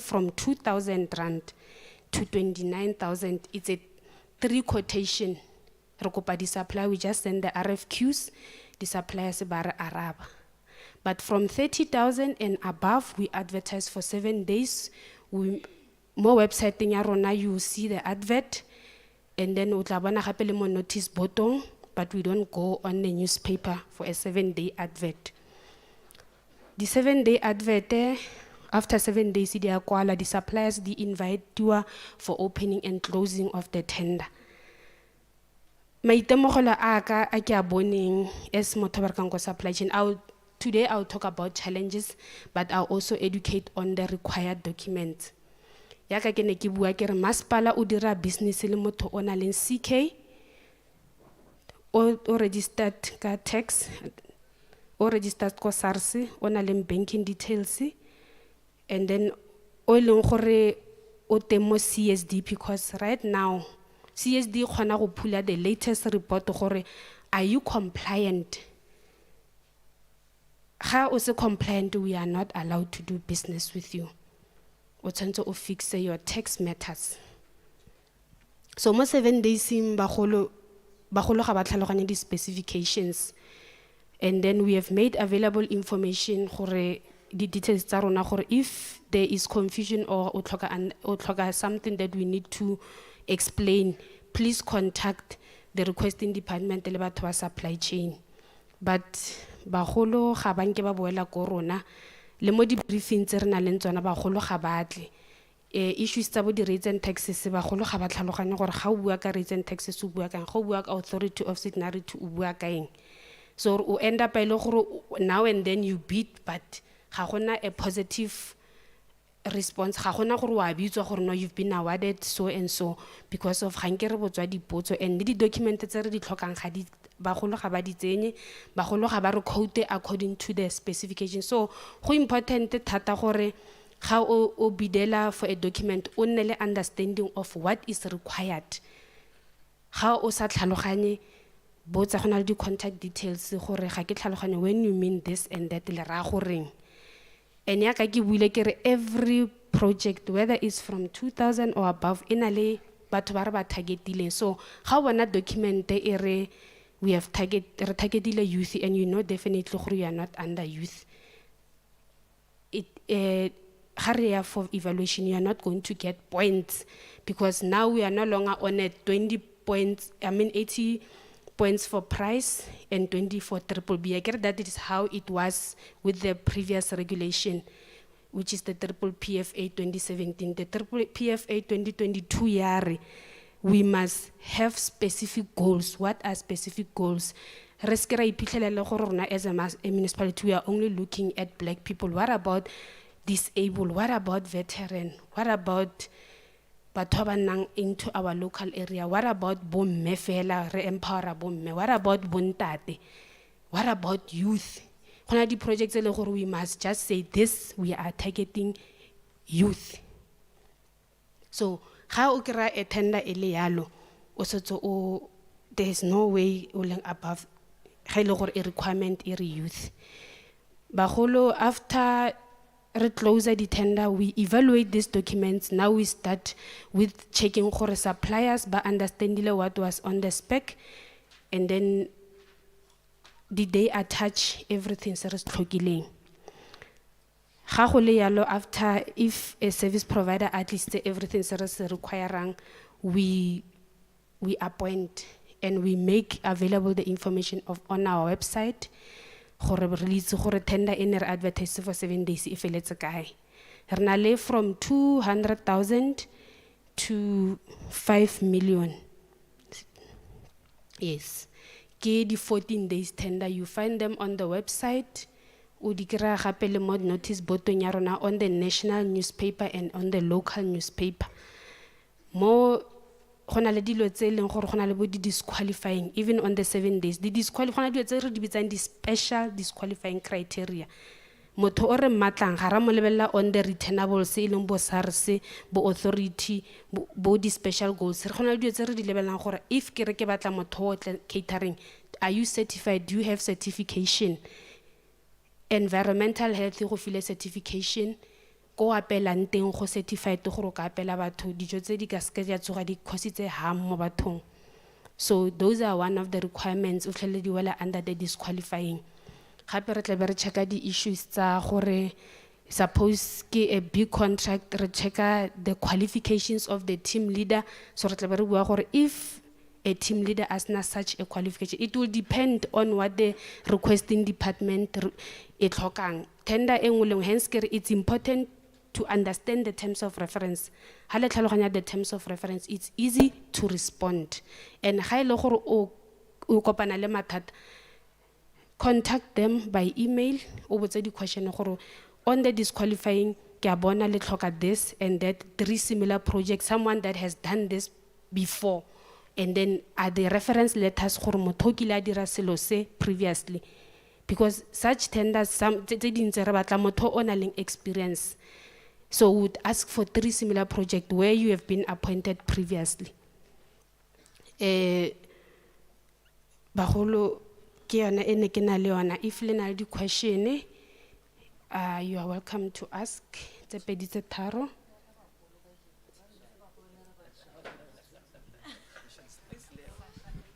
from 2,000 rand to 29,000. It's a 3 quotation. Rekopa di supply, we just send the RFQs, the suppliers bara araba. But from 30,000 and above, we advertise for 7 days. More website ya rona, you see the advert, and then utlabana gape le mo notice button, but we don't go on the newspaper for a 7-day advert. The 7-day advert, after 7 days, the suppliers invite you for opening and closing of the tender. Maitemogelo aka a ke a boneng as motho ba rekang ko supply chain. Today I'll talk about challenges, but I'll also educate on the required documents. Yaka ke ne ke bua ke re masepala o dira business le motho o na leng CK o registered ka tax, o registered ko SARS, o na leng banking details, and then o leng gore o teng mo CSD, because right now CSD khona go phula the latest report gore are you compliant. Ga o se compliant, we are not allowed to do business with you. O tshwanetse o fix your tax matters. So mo 7 days bagolo ga ba tlhaloganya di specifications, and then we have made available information gore the details tsa rona gore if there is confusion or o tlhoka something that we need to explain, please contact the requesting department le batho ba supply chain. But bagolo ga ba nke ba boela ko rona le mo di briefing tse re na leng tsona, bagolo ga batle issues tsa bo di rates and taxes, bagolo ga ba tlhaloganya gore ga o bua ka rates and taxes o bua kang, ga o bua ka authority of signatory o bua ka eng. So o end up ile gore now and then you beat, but ga gona a positive response, ga gona gore wa bitswa gore no you've been awarded so and so because of ga nke re botswa dipotso, and di document tse re di tlhokang ga di bagolo ga ba di tsenye, bagolo ga ba re quote according to the specification. So go important thata gore ga o bidela for a document o nne le understanding of what is required. Ga o sa tlhaloganye botsa gona le di contact details gore ga ke tlhaloganye when you mean this and that le ra goreng. And yaka ke buile ke re every project whether it's from 2,000 or above ina le batho ba re ba targetileng. So ga bona document e re we have targeted youth, and you know definitely you are not under youth. Hurry for evaluation, you are not going to get points, because now we are no longer on a 20 points, 80 points for price and 20 for triple B. I get that is how it was with the previous regulation, which is the triple PFA 2017. The triple PFA 2022 yari. We must have specific goals. What are specific goals? As a municipality, we are only looking at black people. What about disabled? What about veteran? What about batho into our local area? What about bomme fela re empower bomme? What about bontate? What about youth? The projects we must just say this, we are targeting youth. So how okra a tender elialo also there's no way above a requirement iri youth. Baholo after close the tender, we evaluate these documents. Now we start with checking for suppliers by understanding what was on the spec, and then did they attach everything so after if a service provider at least everything is requiring, we appoint and we make available the information on our website. Release tender in advertise for 7 days if let's guy. From 200,000 to 5 million. Yes. The 14 days tender, you find them on the website. Notice button on the national newspaper and on the local newspaper. More disqualifying even on the 7 days. The disqualifying the special disqualifying criteria. Moto ore matlang ga ra mo lebella on the returnable se ileng bo SARS bo authority bo di special goals. Re gona le tse re di lebelang gore if ke re ke batla motho catering, are you certified? Do you have certification? Environmental health go file certification, ko apelang teng go certified gore ka apela batho dijo tse di ka ske di a tsoga di cositse harm mo bathong. So those are one of the requirements utlhele di wela under the disqualifying. Gape re tla be re checka di issues tsa gore suppose ke a big contract re checka the qualifications of the team leader, so re tla be re bua gore if a team leader has not such a qualification, it will depend on what the requesting department e tlhokang. Tender e nngwe le nngwe, hence kere it's important to understand the terms of reference. Ha le tlhaloganya the terms of reference, it's easy to respond. And ga ile gore o kopana le mathata, contact them by email o botse di question gore on the disqualifying ke a bona le tlhoka this and that, 3 similar projects, someone that has done this before, and then are the reference letters gore motho o kile a dira selo se previously, because such tenders some tse dintse re batla motho o na leng experience. So we would ask for 3 similar projects where you have been appointed previously. Bagolo ke yona ene ke na le yona, if le na le di question you are welcome to ask. Tse pedi tse tharo.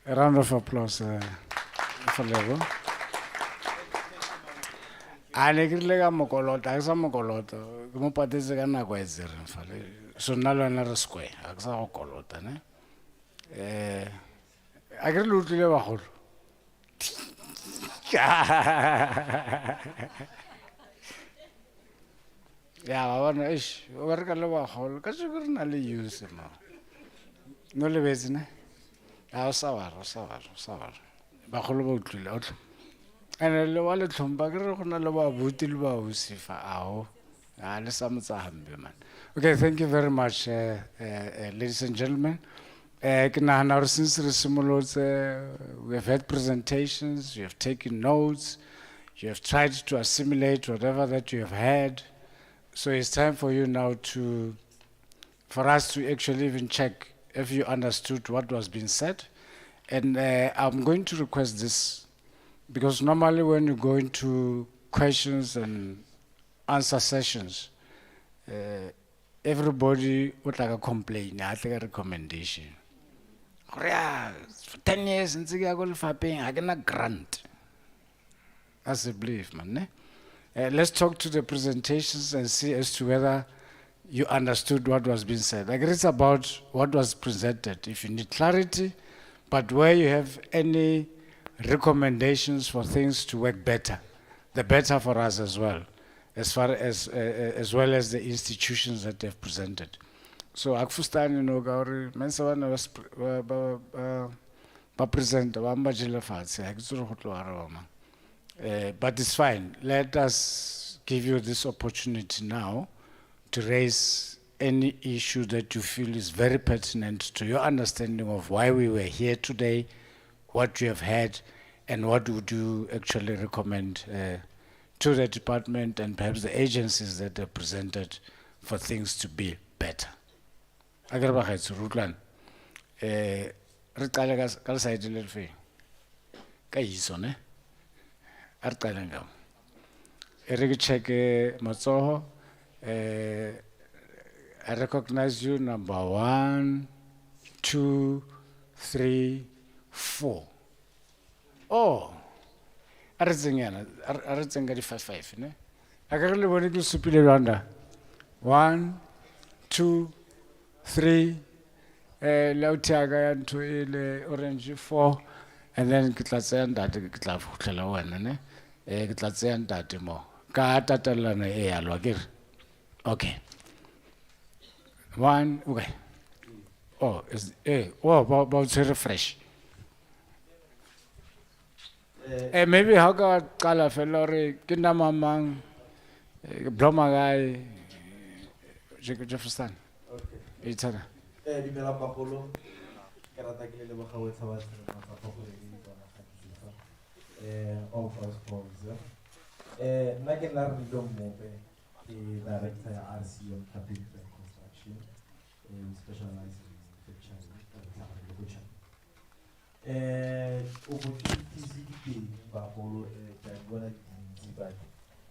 A round of applause for Lego. Ale ke le ga mokolota ke sa mokolota ke mo patetse ka nako e tsere fale so nna le wena re square a ke sa go kolota ne a ke le utlwile bagolo ya ba bona ish o re ka le bagolo ka se re na le use ma no le betse ne a o sa ba bagolo ba utlwile o tlo. And le wa le tlhompa ke re go na le ba buti le ba usifa ao a le sa motsa hambe man. Okay, thank you very much ladies and gentlemen. Ke nahana gore since re simolotse we have had presentations, you have taken notes, you have tried to assimilate whatever that you have had, so it's time for you now for us to actually even check if you understood what was being said. And I'm going to request this, because normally when you go into questions and answer sessions, everybody would like a complaint, I think a recommendation. For 10 years since I go to I get a grant. That's a belief, man. Let's talk to the presentations and see as to whether you understood what was being said. Like it's about what was presented. If you need clarity, but where you have any recommendations for things to work better, the better for us as well, as well as the institutions that they've presented. So akufustani you know gauri mensa wana was present but it's fine. Let us give you this opportunity now to raise any issue that you feel is very pertinent to your understanding of why we were here today, what you have had, and what would you actually recommend to the department and perhaps the agencies that are presented for things to be better. Agarba khaitsu Rutlan. Re qala ka side le fe. Ka iso ne. A re qala ngam. E re ke check matsoho I recognize you number 1, 2, 3, 4. Oh, a re tsenga di 5 ne. A ka le bone ke supile lwanda. 1, 2, 3, lautiaga ya ntho ile orange 4, and then ke tla tsaya ntate ke tla futlela wena ne. Ke tla tsaya ntate mo. Ka tatelana e ya lwa ke. Okay. 1, okay. Oh, about to refresh. Maybe how ka qala fela re ke nna mamang bloma gae Jefferson. Okay. It's a Dimela bagolo ke rata ke le boga wetsa ba tsena ka go le di bona ga all first calls. Nna ke nna re do mmope ke director ya RC on public construction. We specialize in manufacturing and production. Opportunities in bagolo ke bona di but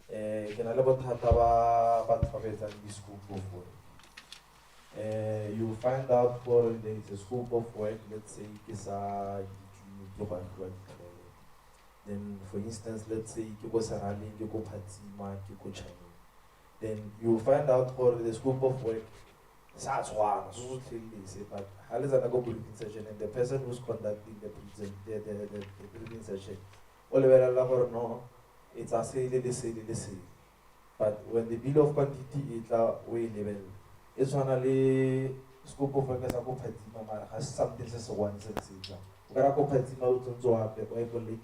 ke na le bothata ba batho ba etsang di-scope of work. You find out for there is a scope of work, let's say ke sa then for instance, let's say ke go Seraleng, ke go Phatsima, ke go Chaneng. Then you find out for the scope of work, but how is that go briefing session and the person who's conducting the briefing session, all no, it's a say. But when the bill of quantity is way level, it's only scope of work as a Phatsima has something as one sense. We are Phatsima to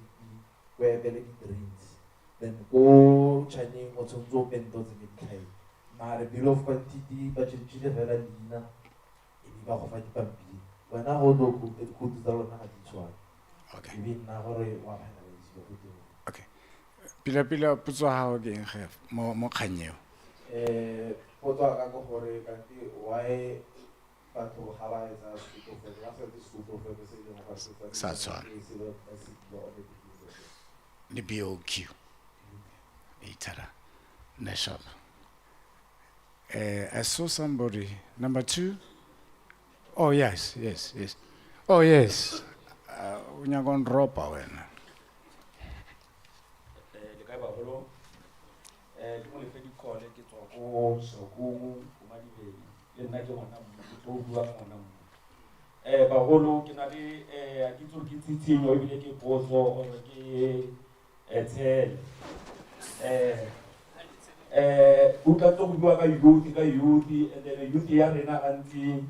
where the dreams. Then go Chaneng or to bend maar de bill of quantity but je vera lina e ba go fa dipampiri wena go do go tsa lona ga ditshwana. Okay. Ebe nna gore wa bana ba itse go teng. Okay. Pila putso ha o ding ge mo kganyeo. Potso ka go gore ka di why batho ga ba etsa scoop of ya se scoop of se se le ga se Sa tshwana. The BOQ. Itara. Nashop. I saw somebody, number 2. Oh, yes. Oh, yes. When you're going to drop away. Uka to bua ka youth and then youth ya rena anti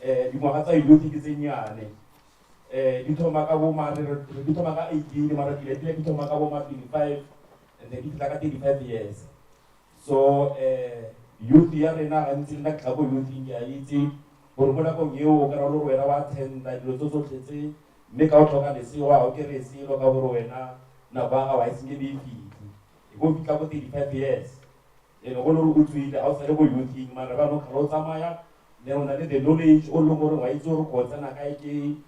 di mo hatsa youth ke tsenyane di thoma ka bo ma di thoma ka 18 mara di thoma ka bo ma 25 and then di tla ka 35 years. So youth ya rena anti na ka bo youth ya itse gore bona go ngeo ka ro wena wa 10 la dilo tso tletse mme ka o tlhoka le se wa o ke re se lo ka bo wena na ba ga wa isenge di fiti e go fitla go 35 years. Go no go tswile outside go youth mara ba no kalo tsamaya le ona le the knowledge o lo gore wa itse go tsena kae ke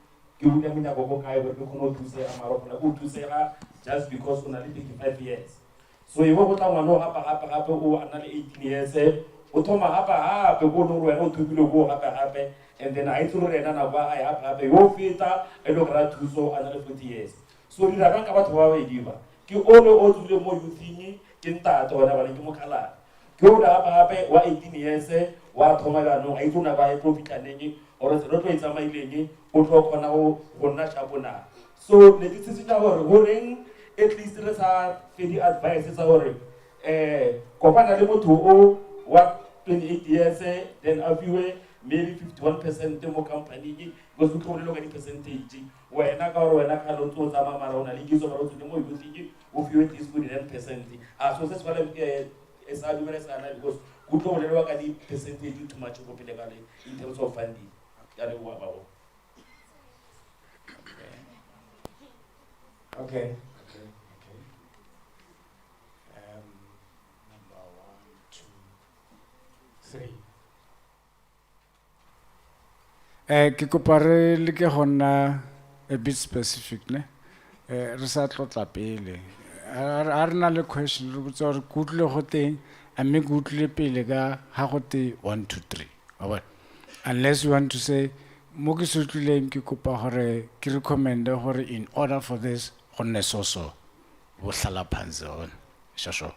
bula mo nyako go kae gore ke khono thuse a mara go go thusega just because ona le 35 years. So e go tla ngwana o gape o ana le 18 years o thoma gape go no wena o thubile go gape and then I itse re ena na ba ai gape yo feta e lo kra thuso ana le 40 years. So di rata ka batho ba ba ediba ke o tswile mo youthing ke ntate ona ba le ke mo kala ke o da gape wa 18 years wa thoma ga no a itse na ba e profitaneng or re tlo itsa maileng o tlo kgona go nna chapona. So ne ke tsitse tsa gore go reng at least re sa fedi advice tsa gore kopana le motho o wa 28 years then a fiwe maybe 51% mo company because o tlo le ka di percentage wena ka gore wena ka lo tso tsa mama rona le kitso ba go tsene mo youth o fiwe this good 10%. So se swale as I do because good to le ka di percentage too much go pele ka le in terms of funding ka le wa ba. Okay. Number 1, 2, 3. Ke kopare le ke gonna a bit specific ne. Re sa tlotla pele. A re na le question re botsa gore kutlwe go teng a mme kutlwe pele ka ha go te 1 2 3. Alright. Unless you want to say mo ke sotlileng ke kopa gore ke recommend gore in order for this go nne so bo hlala phansi on shasho.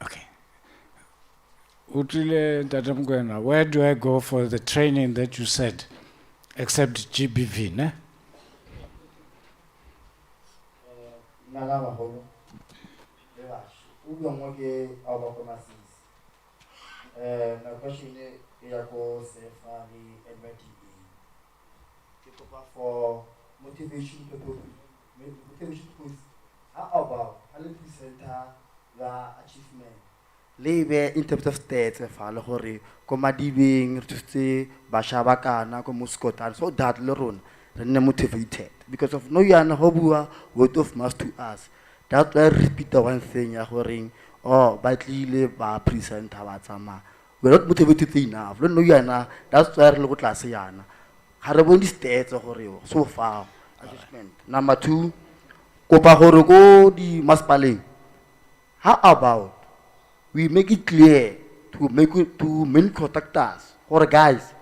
Okay. Utile Dadamgwena, where do I go for the training that you said, except GBV, ne? My question is for motivation purposes. How about 100% the achievement? Lebe in terms of stats fa le gore ko madibeng re tsitse ba shaba kana ko muskotan so that le rona re nne motivated because of no yana ho bua word of mouth to us. That's why I repeat the one thing ya gore oh ba tlile ba present ha ba tsama. We're not motivated enough. No yana, that's why re le go tlase yana. Ha re bone stats gore so far assessment. Number 2, kopa gore go di masipaleng. How about we make it clear to main contractors or guys,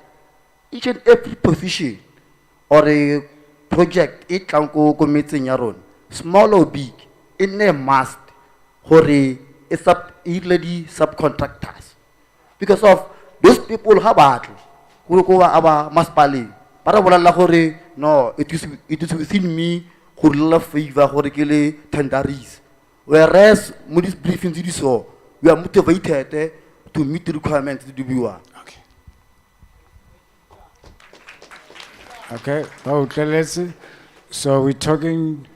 each and every position or a project it can go meeting your own, small or big, in a must or a subcontractors. Because of those people have battle, who go about maspali. No, it is within me who love favor who tenderies. Whereas Moody's briefing did so, we are motivated to meet the requirements to do viewer. Okay. Okay. Okay. Let's see. So we're talking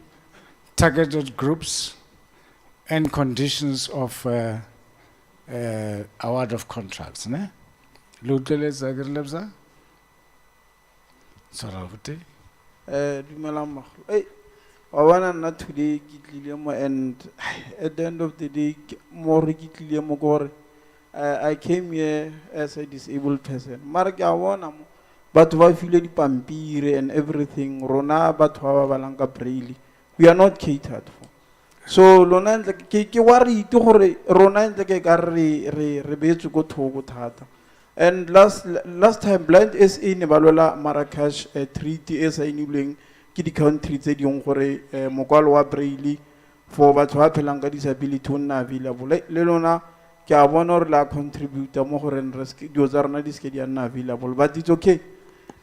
targeted groups and conditions of award of contracts. Ne? Luteletsa agrilebsa. Sorry. Dumelang magolo. Hey, wa bona nna today ke tlile mo and at the end of the day more ke tlile mo gore I came here as a disabled person. Mara ke a bona mo batho ba file dipampiri and everything rona batho ba balang ka braille. We are not catered for. So lona ke worry to gore rona ntse ke ka re beetse go thoko thata. And last time blind SA ne balola Marrakesh treaty e saenilweng ke di country tse dingwe gore mokwalo wa braille for batho ba phelang ka disability o nna available. Le lona ke a bona gore la contribute mo gore dio tsa rona di ske di nna available, but it's okay.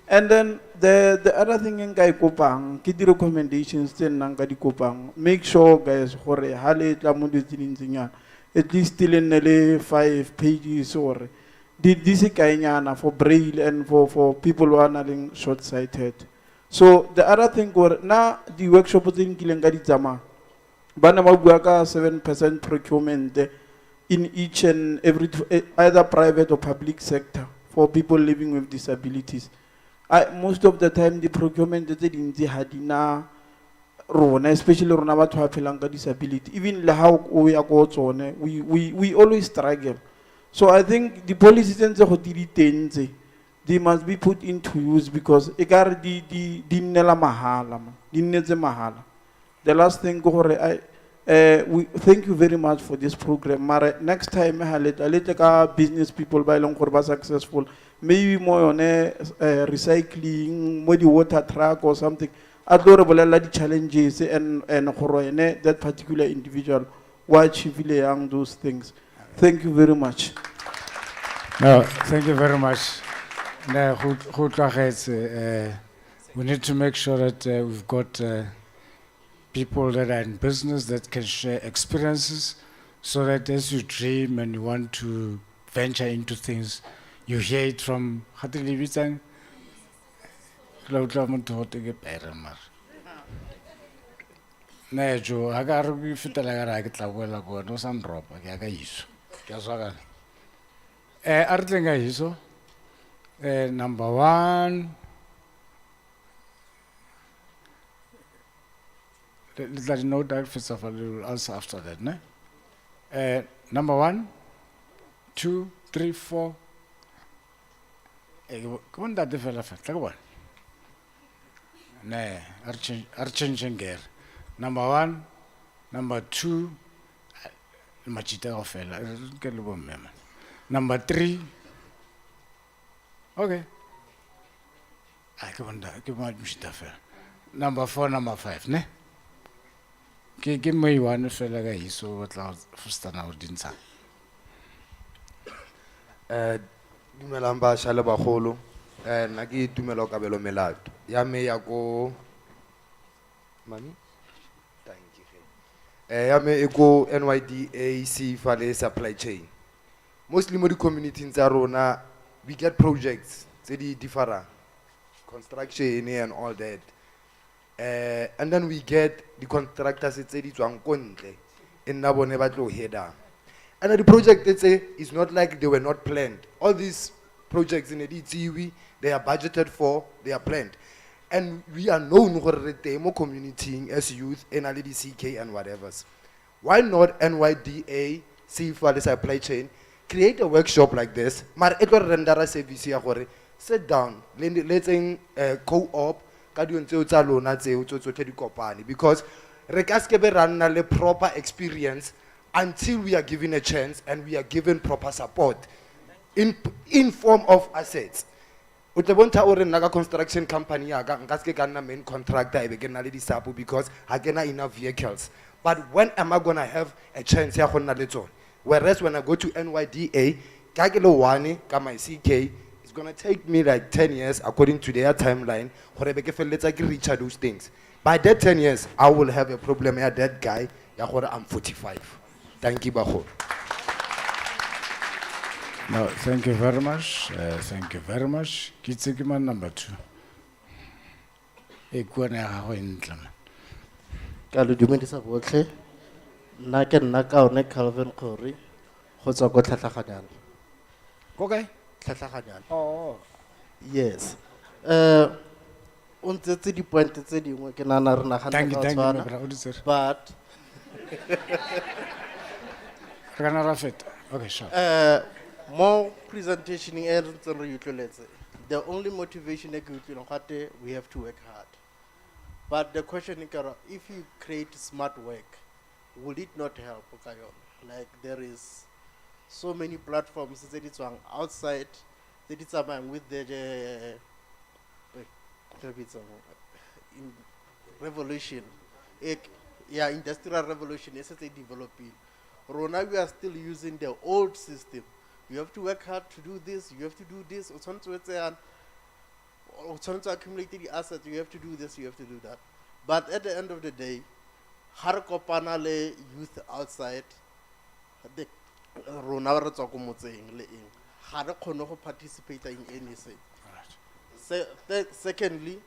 And then the other thing nka e kopang ke di recommendations tse nna nka di kopang, make sure guys gore ha le tla mo di tsintsinyana at least still in le 5 pages or this is for braille and for people who are not short-sighted. So the other thing now the workshop in Kilengadi Zama, Banamabuaka 7% procurement in each and every either private or public sector for people living with disabilities. Most of the time the procurement is in the Hadina Rona, especially Rona Batwa disability. Even how we are going, we always struggle. So I think the policies they must be put into use because the last thing we thank you very much for this program. Mara next time business people by long successful, maybe more on recycling, more the water truck or something. Adorable the challenges and that particular individual why achieve those things. Thank you very much. No, thank you very much. No, we need to make sure that we've got people that are in business that can share experiences so that as you dream and you want to venture into things, you hear it from Nejo, I got to be fit like I get like well, go no some drop. I got use. Just what everything I use. Number 1. Let you know that first of all, you will answer after that, ne? Number 1, 2, 3, 4. Come on, that development. Take one. Ne, changing gear. Number 1, number 2, number 3, okay. Number 4, number 5, ne? Give me one fella guy, so what first and out didn't say. Dumelamba Shalaba Holo, and Nagi Dumelo Cabello Melad. Yame Yago Money? Yame Ego NYDAC Valley Supply Chain. Mostly Modi community in Zarona, we get projects, Zedi Difara, construction and all that. And then we get the contractors, it's Zedi Tuankonte, in Nabonebatu Heda. And the project, let's say, is not like they were not planned. All these projects in the DTV, they are budgeted for, they are planned. and we are known for the demo community as youth, NLD, CK, and whatever's. Why not NYDA, see for the supply chain, create a workshop like this, but it will render a service here for sit down, let's say co-op, because re ka ske be ra nna le proper experience until we are given a chance and we are given proper support in form of assets. O tle bontsha o re nna ka construction company ya ka nka ske ka nna main contractor e be ke nna le disapo because ha ke na enough vehicles. But when am I gonna have a chance ya go nna le tsone? Whereas when I go to NYDA, ka ke le one ka my CK, it's gonna take me like 10 years according to their timeline gore be ke felletsa ke reach those things. By that 10 years, I will have a problem ya that guy ya gore I'm 45. Thank you, Baho. No, thank you very much. Thank you very much. Kitsikima number 2. Ekwane ha ho entle man. Ka le dumedisa botlhe nna ke nna ka one Calvin Khori go tswa go tlhatlhaganyana. Okay. Tlhatlhaganyana. Oh. Yes. O ntse di point tse dingwe ke nana re nagana Thank you, ka thank you, tshwana, my brother, sir. but Kana Rafet. Okay, sure. more presentation e re ntse re utlweletse. The only motivation e ke utlwileng gate we have to work hard. But the question is, if you create smart work, will it not help? Like there is so many platforms that it's outside, that it's with the in revolution, industrial revolution is developing. Rona, we are still using the old system. You have to work hard to do this. You have to do this. Or to accumulate the assets. You have to do this. You have to do that. But at the end of the day, Harkopanale youth outside, the Rona participate in anything. Secondly,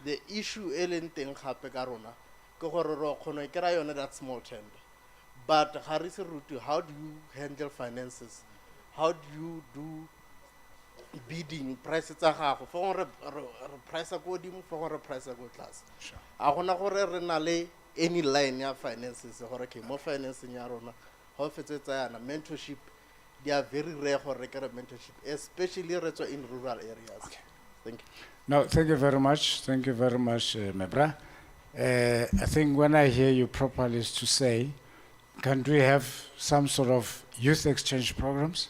the issue elenting hapekarona, that small tender. But how do you handle finances? How do you do bidding? Prices are for price a good for a price a good class. I want to any line of finances or more finance in Yarona. How it's a mentorship. They are very rare for regular mentorship, especially in rural areas. Okay. Thank you. No, thank you very much. Thank you very much, Mebra. I think when I hear you properly is to say, can we have some sort of youth exchange programs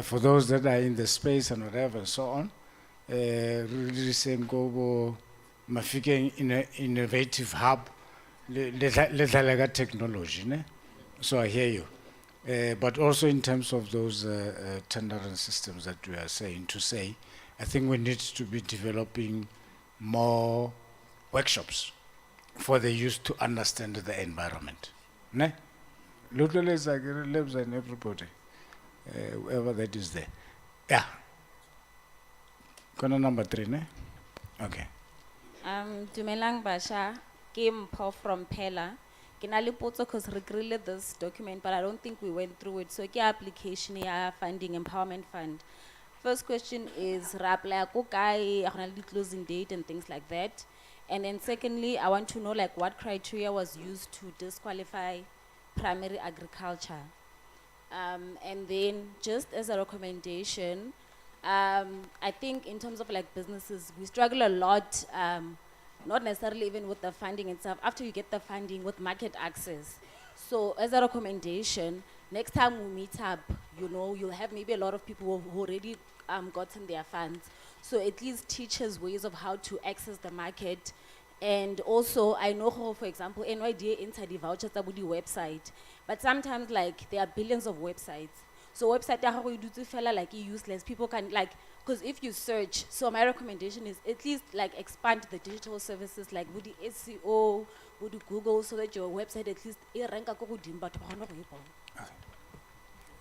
for those that are in the space and whatever and so on? Really same go mafiking in an innovative hub, like technology. Ne? So I hear you. But also in terms of those tendering systems that we are saying, to say, I think we need to be developing more workshops for the youth to understand the environment. Ne? Locally, lives in everybody, whoever that is there. Yeah. Corner number 3, ne? Okay. Dumelang Basha, Kim Paul from Pella. Kinali poto because we created this document, but I don't think we went through it. So, ki application ya funding empowerment fund. First question is rapla kokai closing date and things like that. And then secondly, I want to know like what criteria was used to disqualify primary agriculture. And then just as a recommendation, I think in terms of like businesses, we struggle a lot, not necessarily even with the funding itself, after you get the funding with market access. So as a recommendation, next time we meet up, you know, you'll have maybe a lot of people who already gotten their funds. So at least teach us ways of how to access the market. And also, I know how, for example, NYDA inside the vouchers about the website. But sometimes, like, there are billions of websites. So website how you do to fella like useless. People can like, because if you search, so my recommendation is at least like expand the digital services like with the SEO, with the Google, so that your website at least rank.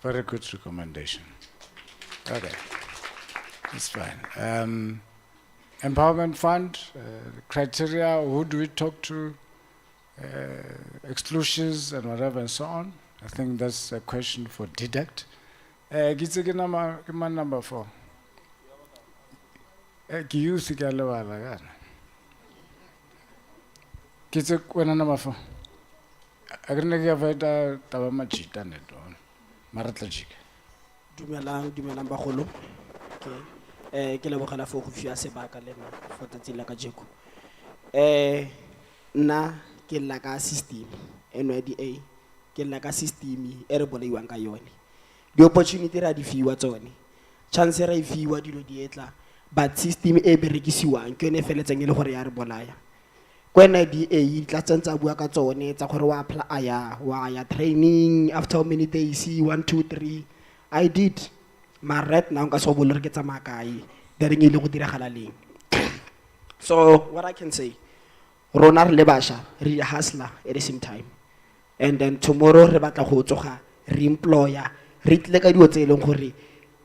Very good recommendation. Okay. It's fine. Empowerment fund, criteria, who do we talk to, exclusions and whatever and so on. I think that's a question for Dedect. Number 4. Ke tse wena na mafo. A ke nne ke a faeta taba majita neto. Mara tla jika. Dumelang bagolo. Okay. Ke lebogela for go fiwa sebaka le nna for tsatsing la kajeko. Nna ke lla ka system NYDA ke lla ka system e re bolaiwang ka yone. Di opportunity ra di fiwa tsone. Chance ra e fiwa dilo di etla but system e berekisiwang ke yone feletseng e le gore ya re bolaya. Ko NYDA tla tsantsa bua ka tsone tsa gore wa apply wa ya training after how many days 1 2 3 I did. My right now nka so bolore ke tsamaya kae there ngile go diragala leng. So what I can say rona re le basha re hustler at the same time and then tomorrow re batla go tsoga re employer re tle ka dio tse eleng gore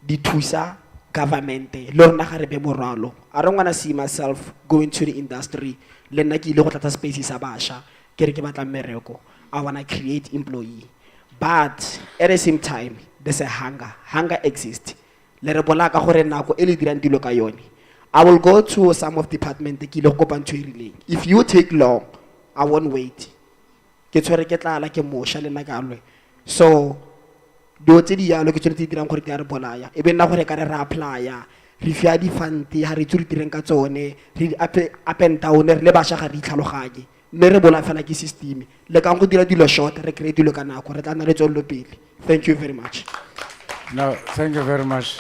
di thusa government le rona ga re be moralo. I don't want to see myself going to the industry le nna ke ile go tlatsa space sa basha ke re ke batla mmereko. I want to create employee but at the same time there's a hunger exists le re bola ka gore nako e le dirang dilo ka yone. I will go to some of department ke ile go kopantse e rileng. If you take long I won't wait ke tshwere ke tla la ke mosha le nna ka lwe. So do tse di yalo ke tsone tse dirang gore ke a re bolaya e be nna gore ka re ra applya re fia di fante ha re tsuri direng ka tsone re up and down re le basha ga di tlhaloganye mme re bola fela ke system le ka go dira dilo short re create dilo ka nako re tla nna re tswello pele. Thank you very much. No, thank you very much.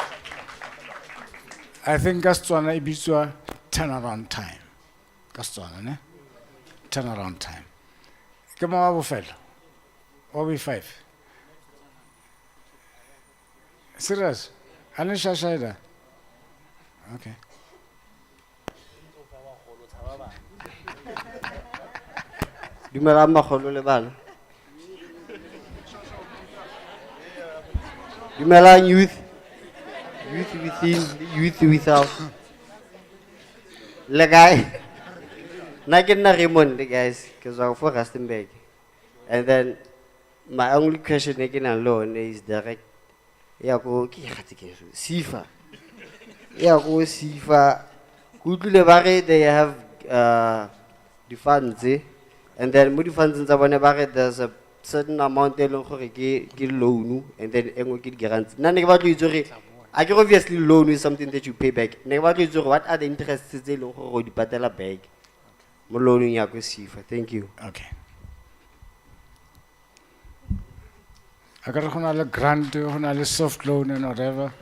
I think Gastswana ibitswa turnaround time. Gastswana, ne? Turnaround time. Ke mo wa bofelo. O be 5. Serious? Ane shashaida? Okay. Dumelang bagolo le bana. Dumelang youth within, youth without. Le guy. Na ke nna Raymond guys, ke tswa for Rustenburg. And then my only question again alone is direct. Ya go ke gatse ke Sifa. Ya go Sifa. Kutlule ba re they have the funds and then mo di funds tsa bone ba re there's a certain amount e leng gore ke loan and then engwe ke grants. Nna ne ke batla itse gore I can obviously loan is something that you pay back. Ne ke batla itse gore what are the interests tse leng gore o di patela back mo loaning ya go Sifa. Thank you. Okay. Agar gona le grant, gona le soft loan and whatever.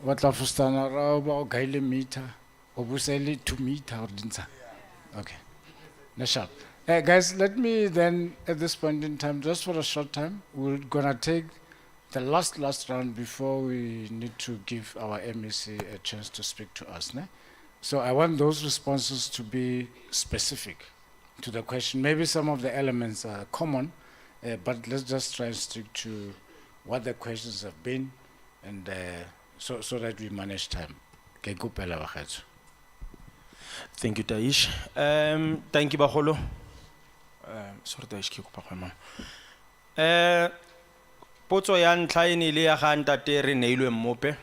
What la fustana ra ba o gaile meter, o busele 2 meter or dinsa. Okay. Na sharp. Guys, let me then at this point in time, just for a short time, we're gonna take the last round before we need to give our MEC a chance to speak to us. Ne? So I want those responses to be specific to the question. Maybe some of the elements are common, but let's just try and stick to what the questions have been, and so that we manage time. Okay, go pela bakhetso. Thank you, Taish. Thank you, Baholo. Sorry, Taish, ke kopa go mama. Potso ya ntlha e ne le ya ga ntate re neilwe mmope.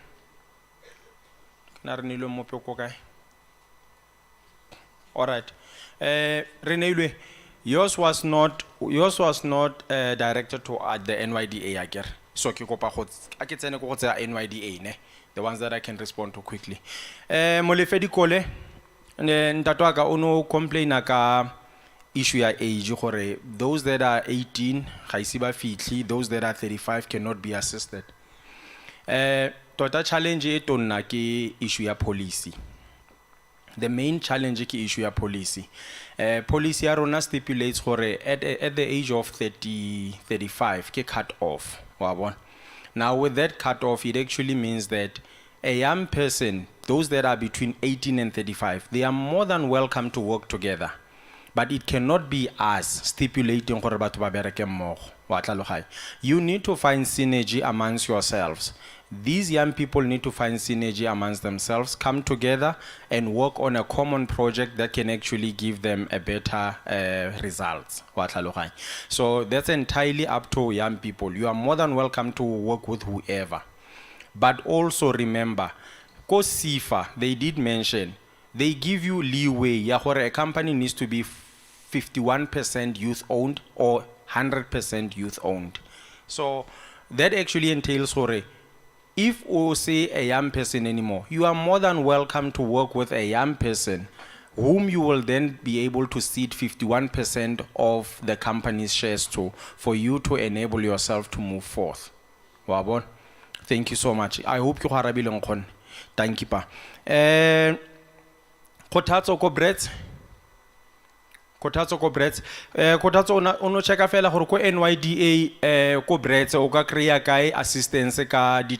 Na re neilwe mmope ko kae? All right. Re neilwe, yours was not directed to the NYDA akere. So ke kopa go a ke tsene go tsa NYDA ne, the ones that I can respond to quickly. Molefedi Kole ntato aka ono complain aka issue ya age gore those that are 18 ga ise ba fitli, those that are 35 cannot be assisted. Tota challenge e tonna ke issue ya policy. The main challenge ke issue ya policy. Policy ya rona stipulates gore at the age of 35 ke cut off. Now with that cut off, it actually means that a young person, those that are between 18 and 35, they are more than welcome to work together. But it cannot be us stipulating gore batho ba bereke mmogo. Wa tlhaloganya. You need to find synergy amongst yourselves. These young people need to find synergy amongst themselves, come together and work on a common project that can actually give them a better results. So that's entirely up to young people. You are more than welcome to work with whoever. But also remember, ko SIFA, they did mention, they give you leeway. A company needs to be 51% youth owned or 100% youth owned. So that actually entails, sorry, if we say a young person anymore, you are more than welcome to work with a young person whom you will then be able to cede 51% of the company's shares to, for you to enable yourself to move forth. Wabon? Thank you so much. I hope you are able to. Thank you, pa. Kotatso ko Brett. Kotatso ko Brett. Kotatso ono checka fela gore ko NYDA ko Brett o ka kreya kae assistance ka di